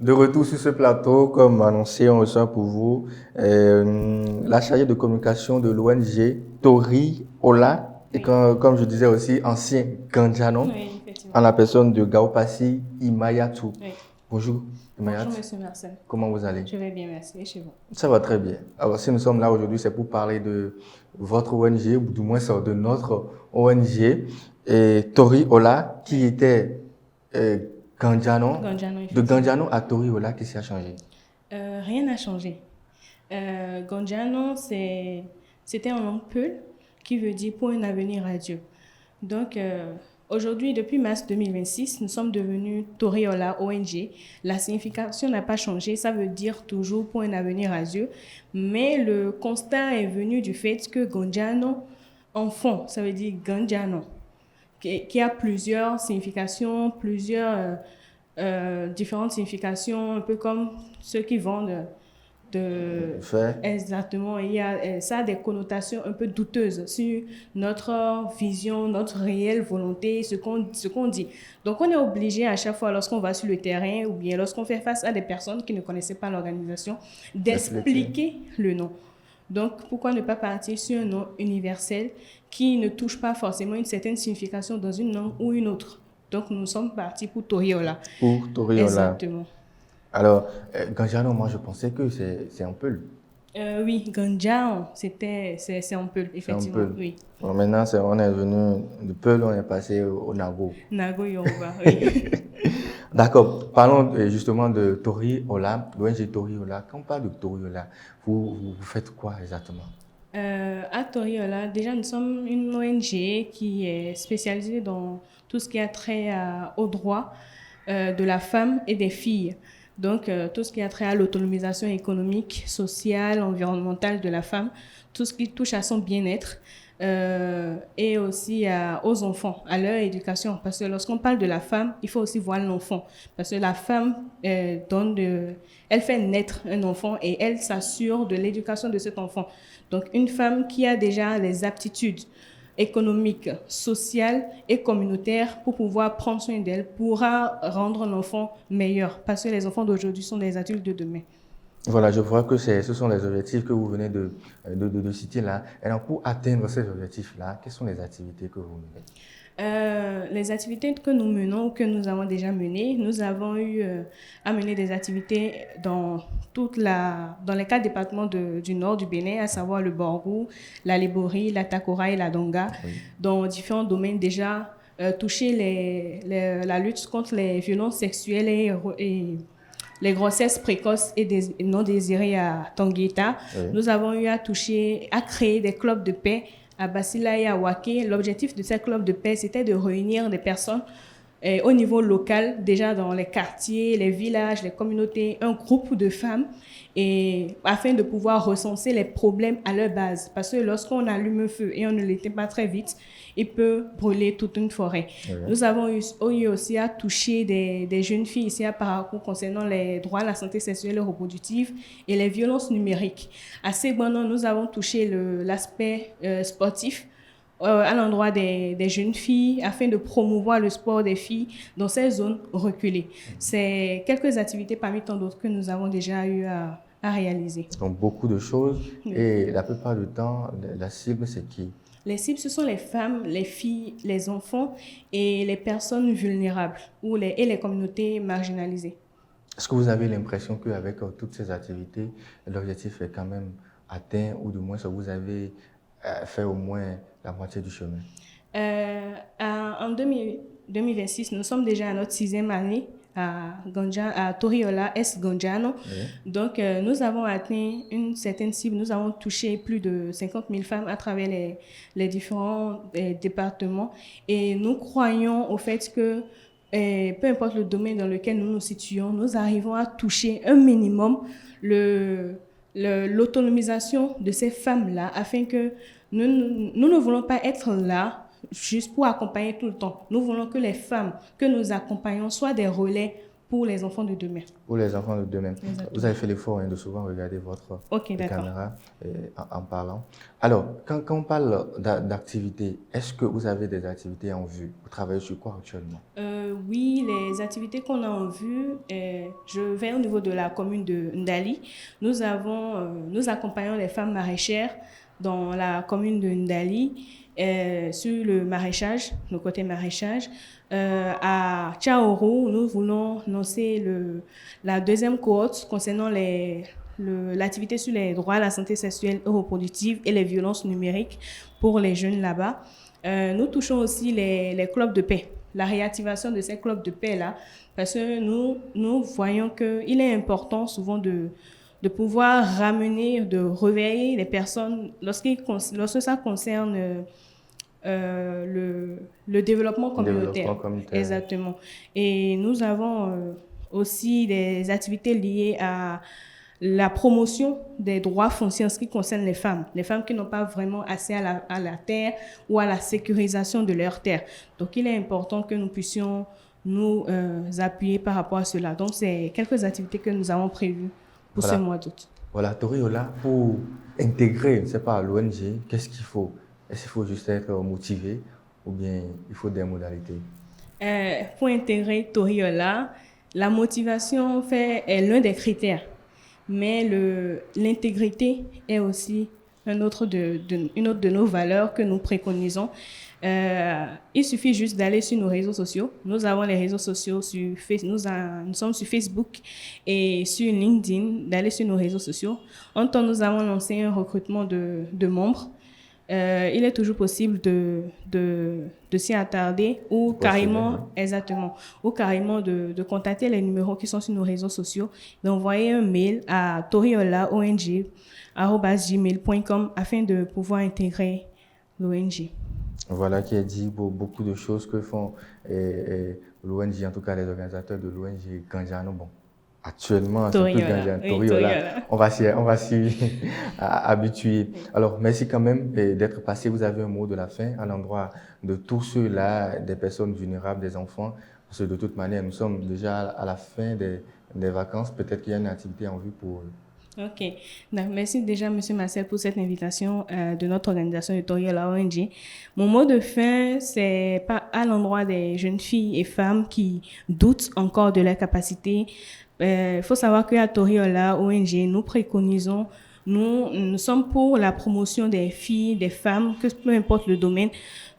De retour sur ce plateau, comme annoncé, on reçoit pour vous la chargée de communication de l'ONG Tori Ola, et Oui, comme je disais aussi, ancien Gandjano, oui, en effectivement. la personne de Gaopassi Imayatu. Oui. Bonjour Bonjour, Imayat, Monsieur Marcel. comment vous allez? Je vais bien, merci. Et chez vous? Ça va très bien. Alors si nous sommes là aujourd'hui, c'est pour parler de votre ONG, ou du moins c'est de notre ONG, et Tori Ola, qui Oui. était euh, Gandjano. Gonjano, De effectivement. Gandjano à Tori Ola, qu'est-ce qui a changé? Rien n'a changé. Gonjano, c'était un nom peul qui veut dire pour un avenir radieux. Donc, aujourd'hui, depuis mars 2026, nous sommes devenus Toriola ONG. La signification n'a pas changé, ça veut dire toujours pour un avenir radieux. Mais le constat est venu du fait que Gonjano, enfant, ça veut dire Ganjano, qui a plusieurs significations, différentes significations, un peu comme ceux qui vendent Fait. exactement. Ça a des connotations un peu douteuses sur notre vision, notre réelle volonté, ce qu'on dit. Donc, on est obligé à chaque fois, lorsqu'on va sur le terrain ou bien lorsqu'on fait face à des personnes qui ne connaissaient pas l'organisation, D'expliquer. d'expliquer le nom. Donc, pourquoi ne pas partir sur un nom universel qui ne touche pas forcément une certaine signification dans une langue ou une autre? Donc, nous sommes partis pour Toriola. Pour Toriola. Exactement. Alors, Ganjano, moi je pensais que c'est un peu. Oui, Ganjao, c'est un peu, C'est un effectivement, peu. oui. Bon, maintenant, on est venu de Peul, on est passé au Nago. Nago Yoruba, oui. D'accord. Parlons justement de Tori Ola, l'ONG Tori Ola. Quand on parle de Tori Ola, vous faites quoi exactement? À Toriola, déjà, nous sommes une ONG qui est spécialisée dans tout ce qui a trait aux droits de la femme et des filles. Donc, tout ce qui a trait à l'autonomisation économique, sociale, environnementale de la femme, tout ce qui touche à son bien-être et aussi aux enfants, à leur éducation. Parce que lorsqu'on parle de la femme, il faut aussi voir l'enfant. Parce que la femme elle fait naître un enfant et elle s'assure de l'éducation de cet enfant. Donc, une femme qui a déjà les aptitudes économiques, sociales et communautaires pour pouvoir prendre soin d'elle pourra rendre l'enfant meilleur parce que les enfants d'aujourd'hui sont des adultes de demain. Voilà, je vois que ce sont les objectifs que vous venez de citer là. Et donc, pour atteindre ces objectifs-là, quelles sont les activités que vous menez? Les activités que nous menons ou que nous avons déjà menées, nous avons eu à mener des activités dans les 4 départements du nord du Bénin, à savoir le Borgou, la Lébori, la Takora et la Donga, Oui. dans différents domaines déjà toucher la lutte contre les violences sexuelles et les grossesses précoces et non désirées à Tangueta. Oui. Nous avons eu à créer des clubs de paix à Basila et à Waké. L'objectif de ces clubs de paix, c'était de réunir des personnes au niveau local, déjà dans les quartiers, les villages, les communautés, un groupe de femmes, et afin de pouvoir recenser les problèmes à leur base. Parce que lorsqu'on allume un feu et on ne l'éteint pas très vite, il peut brûler toute une forêt. Oui. Nous avons eu aussi à toucher des jeunes filles ici à Parakou concernant les droits à la santé sexuelle et reproductive et les violences numériques. À Ségbanan, nous avons touché l'aspect sportif à l'endroit des jeunes filles afin de promouvoir le sport des filles dans ces zones reculées. C'est quelques activités parmi tant d'autres que nous avons déjà eu à réaliser. Donc, beaucoup de choses. Oui. Et la plupart du temps, la cible, c'est qui? Les cibles, ce sont les femmes, les filles, les enfants et les personnes vulnérables et les communautés marginalisées. Est-ce que vous avez l'impression qu'avec toutes ces activités, l'objectif est quand même atteint ou du moins vous avez fait au moins la moitié du chemin? En 2026, nous sommes déjà à notre 6e année à Toriola S. Gonjano. Oui. Donc, nous avons atteint une certaine cible. Nous avons touché plus de 50 000 femmes à travers les différents départements. Et nous croyons au fait que peu importe le domaine dans lequel nous nous situons, nous arrivons à toucher un minimum l'autonomisation de ces femmes-là afin que nous ne voulons pas être là juste pour accompagner tout le temps. Nous voulons que les femmes que nous accompagnons soient des relais pour les enfants de demain. Pour les enfants de demain. Exactement. Vous avez fait l'effort de souvent regarder votre caméra en parlant. Alors, quand on parle d'activités, est-ce que vous avez des activités en vue? Vous travaillez sur quoi actuellement? Oui, les activités qu'on a en vue, je vais au niveau de la commune de Ndali. Nous accompagnons les femmes maraîchères dans la commune de Ndali sur le maraîchage, le côté maraîchage. À Tchaoro, nous voulons lancer la deuxième cohorte concernant l'activité sur les droits à la santé sexuelle et reproductive et les violences numériques pour les jeunes là-bas. Nous touchons aussi les clubs de paix, la réactivation de ces clubs de paix-là, parce que nous voyons qu'il est important souvent de pouvoir ramener, de réveiller les personnes lorsque ça concerne le développement communautaire. Exactement. Et nous avons aussi des activités liées à la promotion des droits fonciers en ce qui concerne les femmes qui n'ont pas vraiment accès à la terre ou à la sécurisation de leur terre. Donc, il est important que nous puissions nous appuyer par rapport à cela. Donc, c'est quelques activités que nous avons prévues pour ce mois d'août. Voilà, Toriola, pour intégrer, je ne sais pas, l'ONG, qu'est-ce qu'il faut? Est-ce qu'il faut juste être motivé ou bien il faut des modalités? Pour intégrer Toriola, la motivation est l'un des critères. Mais l'intégrité est aussi une autre de nos valeurs que nous préconisons. Il suffit juste d'aller sur nos réseaux sociaux. Nous avons les réseaux sociaux nous sommes sur Facebook et sur LinkedIn, d'aller sur nos réseaux sociaux. En temps, nous avons lancé un recrutement de membres. Il est toujours possible de s'y attarder ou carrément, de contacter les numéros qui sont sur nos réseaux sociaux, d'envoyer un mail à toriolaong@gmail.com afin de pouvoir intégrer l'ONG. Voilà qui est dit pour beaucoup de choses que font l'ONG, en tout cas les organisateurs de l'ONG Ganjano. Bon, actuellement, c'est plus Ganjano, Toriola. On va s'y habituer. Alors, merci quand même d'être passé. Vous avez un mot de la fin à l'endroit de tous ceux-là, des personnes vulnérables, des enfants. Parce que de toute manière, nous sommes déjà à la fin des vacances. Peut-être qu'il y a une activité en vue pour eux. Ok. Donc, merci déjà, M. Marcel, pour cette invitation de notre organisation de Toriola ONG. Mon mot de fin, c'est pas à l'endroit des jeunes filles et femmes qui doutent encore de leur capacité. Il faut savoir qu'à Toriola ONG, nous préconisons, nous sommes pour la promotion des filles, des femmes, peu importe le domaine,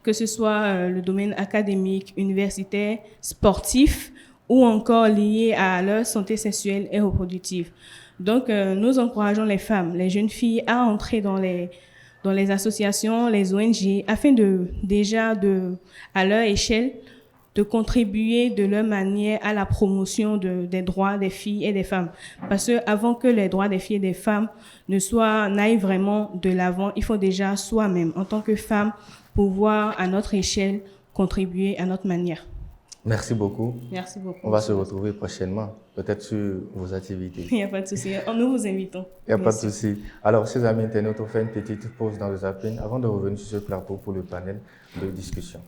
que ce soit le domaine académique, universitaire, sportif ou encore lié à leur santé sexuelle et reproductive. Donc, nous encourageons les femmes, les jeunes filles à entrer dans les associations, les ONG, afin à leur échelle, de contribuer de leur manière à la promotion des droits des filles et des femmes. Parce que avant que les droits des filles et des femmes n'aillent vraiment de l'avant, il faut déjà soi-même, en tant que femme, pouvoir à notre échelle contribuer à notre manière. Merci beaucoup. Merci beaucoup. On va se retrouver prochainement, peut-être sur vos activités. Il n'y a pas de souci. Nous vous invitons. Il n'y a pas de souci. Alors, chers amis internautes, on fait une petite pause dans le zapping avant de revenir sur ce plateau pour le panel de discussion.